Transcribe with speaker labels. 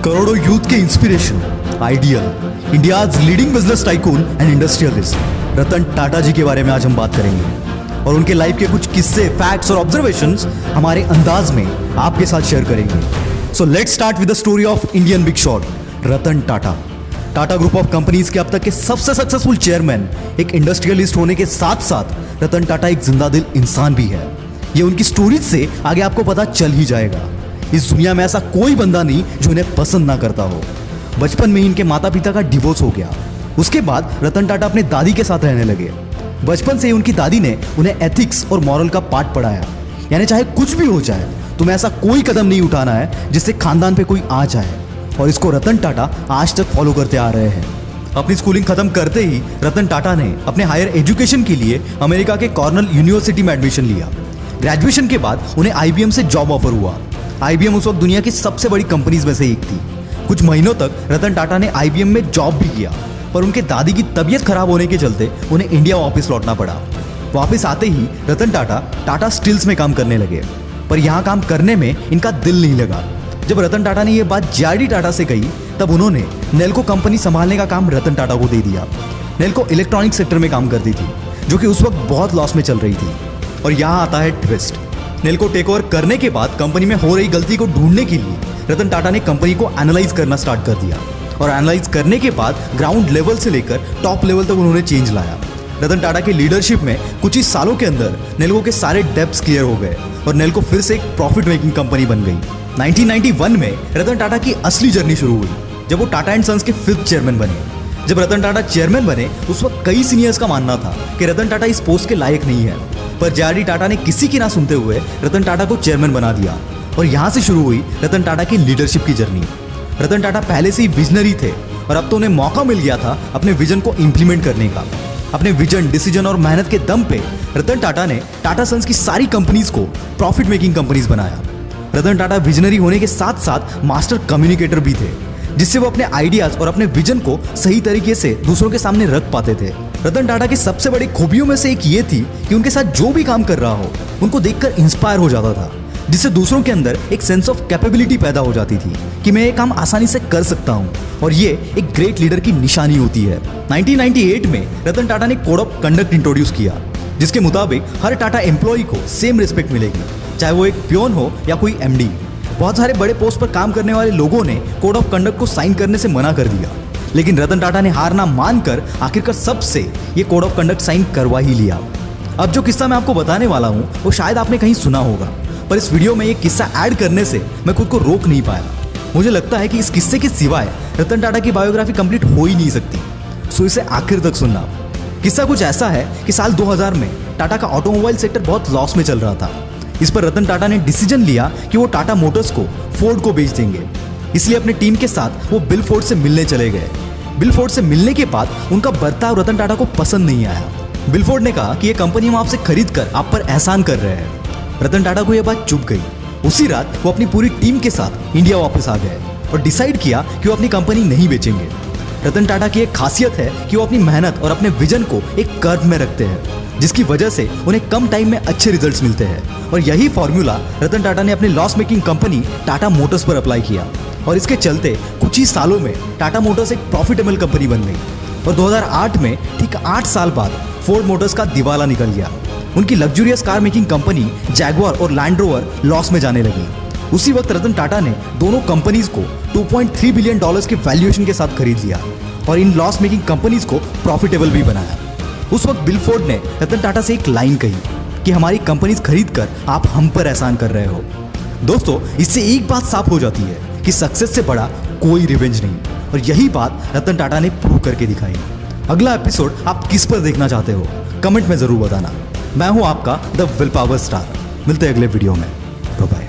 Speaker 1: करोड़ों यूथ के inspiration, ideal, India's leading business tycoon and industrialist Ratan Tata ji के बारे में आज हम बात करेंगे और उनके लाइफ के कुछ किस्से, फैक्ट्स और ऑब्जर्वेशंस हमारे अंदाज में आपके साथ शेयर करेंगे। So let's start with the story of Indian big shot Ratan Tata. Tata group of companies के अब तक के सबसे सक्सेसफुल चेयरमैन, एक इंडस्ट्रियलिस्ट होने के साथ साथ रतन टाटा एक जिंदा दिल इंसान भी है। ये उनकी स्टोरीज से आगे आपको पता चल ही जाएगा। इस दुनिया में ऐसा कोई बंदा नहीं जो इन्हें पसंद ना करता हो। बचपन में ही इनके माता पिता का डिवोर्स हो गया। उसके बाद रतन टाटा अपने दादी के साथ रहने लगे। बचपन से ही उनकी दादी ने उन्हें एथिक्स और मॉरल का पाठ पढ़ाया, यानी चाहे कुछ भी हो जाए तुम्हें ऐसा कोई कदम नहीं उठाना है जिससे खानदान पे कोई आ जाए, और इसको रतन टाटा आज तक फॉलो करते आ रहे हैं। अपनी स्कूलिंग खत्म करते ही रतन टाटा ने अपने हायर एजुकेशन के लिए अमेरिका के कॉर्नल यूनिवर्सिटी में एडमिशन लिया। ग्रेजुएशन के बाद उन्हें आईबीएम से जॉब ऑफर हुआ। आईबीएम उस वक्त दुनिया की सबसे बड़ी कंपनीज में से एक थी। कुछ महीनों तक रतन टाटा ने आईबीएम में जॉब भी किया, पर उनके दादी की तबीयत खराब होने के चलते उन्हें इंडिया वापस लौटना पड़ा। वापस आते ही रतन टाटा टाटा स्टील्स में काम करने लगे, पर यहाँ काम करने में इनका दिल नहीं लगा। जब रतन टाटा ने यह बात जेआरडी टाटा से कही, तब उन्होंने नेल्को कंपनी संभालने का काम रतन टाटा को दे दिया। नेल्को इलेक्ट्रॉनिक सेक्टर में काम करती थी, जो कि उस वक्त बहुत लॉस में चल रही थी। और यहाँ आता है ट्विस्ट। नेल्को टेक ओवर करने के बाद कंपनी में हो रही गलती को ढूंढने के लिए रतन टाटा ने कंपनी को एनालाइज करना स्टार्ट कर दिया, और एनालाइज करने के बाद ग्राउंड लेवल से लेकर टॉप लेवल तक उन्होंने चेंज लाया। रतन टाटा के लीडरशिप में कुछ ही सालों के अंदर नेल्को के सारे डेब्ट्स क्लियर हो गए और नेल्को फिर से एक प्रॉफिट मेकिंग कंपनी बन गई। 1991 में रतन टाटा की असली जर्नी शुरू हुई, जब वो टाटा एंड सन्स के 5th चेयरमैन बने। जब रतन टाटा चेयरमैन बने, उस वक्त कई सीनियर्स का मानना था कि रतन टाटा इस पोस्ट के लायक नहीं है, पर जेआरडी टाटा ने किसी की ना सुनते हुए रतन टाटा को चेयरमैन बना दिया, और यहां से शुरू हुई रतन टाटा की लीडरशिप की जर्नी। रतन टाटा पहले से ही विजनरी थे, और अब तो उन्हें मौका मिल गया था अपने विजन को इंप्लीमेंट करने का। अपने विजन, डिसीजन और मेहनत के दम पे रतन टाटा ने टाटा सन्स की सारी कंपनीज को प्रॉफिट मेकिंग कंपनीज बनाया। रतन टाटा विजनरी होने के साथ साथ मास्टर कम्युनिकेटर भी थे, जिससे वो अपने आइडियाज और अपने विजन को सही तरीके से दूसरों के सामने रख पाते थे। रतन टाटा की सबसे बड़ी खूबियों में से एक ये थी कि उनके साथ जो भी काम कर रहा हो उनको देखकर इंस्पायर हो जाता था, जिससे दूसरों के अंदर एक सेंस ऑफ कैपेबिलिटी पैदा हो जाती थी कि मैं ये काम आसानी से कर सकता हूँ, और ये एक ग्रेट लीडर की निशानी होती है। 1998 में रतन टाटा ने कोड ऑफ कंडक्ट इंट्रोड्यूस किया, जिसके मुताबिक हर टाटा एम्प्लॉय को सेम रिस्पेक्ट मिलेगी, चाहे वो एक पियोन हो या कोई एमडी। बहुत सारे बड़े पोस्ट पर काम करने वाले लोगों ने कोड ऑफ कंडक्ट को साइन करने से मना कर दिया, लेकिन रतन टाटा ने हार ना मानकर आखिरकार सबसे ये कोड ऑफ कंडक्ट साइन करवा ही लिया। अब जो किस्सा मैं आपको बताने वाला हूँ वो शायद आपने कहीं सुना होगा, पर इस वीडियो में ये किस्सा ऐड करने से मैं खुद को रोक नहीं पाया। मुझे लगता है कि इस किस्से के सिवाय रतन टाटा की बायोग्राफी कंप्लीट हो ही नहीं सकती, सो इसे आखिर तक सुनना। किस्सा कुछ ऐसा है कि साल 2000 में टाटा का ऑटोमोबाइल सेक्टर बहुत लॉस में चल रहा था। इस पर रतन टाटा ने डिसीजन लिया कि वो टाटा मोटर्स को फोर्ड को बेच देंगे। इसलिए अपनी टीम के साथ वो बिल फोर्ड से मिलने चले गए। बिल फोर्ड से मिलने के बाद उनका बर्ताव रतन टाटा को पसंद नहीं आया। बिल फोर्ड ने कहा कि ये कंपनी हम आपसे खरीद कर आप पर एहसान कर रहे हैं। रतन टाटा को यह बात चुभ गई। उसी रात वो अपनी पूरी टीम के साथ इंडिया वापस आ गए और डिसाइड किया कि वो अपनी कंपनी नहीं बेचेंगे। रतन टाटा की एक खासियत है कि वो अपनी मेहनत और अपने विजन को एक कर्व में रखते हैं, जिसकी वजह से उन्हें कम टाइम में अच्छे रिजल्ट्स मिलते हैं। और यही फॉर्मूला रतन टाटा ने अपनी loss making company Tata Motors पर अप्लाई किया, और इसके चलते कुछ ही सालों में टाटा मोटर्स एक प्रॉफिटेबल कंपनी बन गई। और 2008 में ठीक 8 साल बाद फोर्ड मोटर्स का दिवाला निकल गया। उनकी luxurious car making company Jaguar और लैंड रोवर लॉस में जाने लगी। उसी वक्त रतन टाटा ने दोनों कंपनीज को $2.3 बिलियन के वैल्यूएशन के साथ खरीद लिया, और इन लॉस मेकिंग कंपनीज को प्रॉफिटेबल भी बनाया। उस वक्त बिल फोर्ड ने रतन टाटा से एक लाइन कही कि हमारी कंपनीज खरीद कर आप हम पर एहसान कर रहे हो। दोस्तों, इससे एक बात साफ हो जाती है कि सक्सेस से बड़ा कोई रिवेंज नहीं, और यही बात रतन टाटा ने प्रूव करके दिखाई। अगला एपिसोड आप किस पर देखना चाहते हो कमेंट में जरूर बताना। मैं हूं आपका द विल पावर स्टार। मिलते हैं अगले वीडियो में। Bye bye.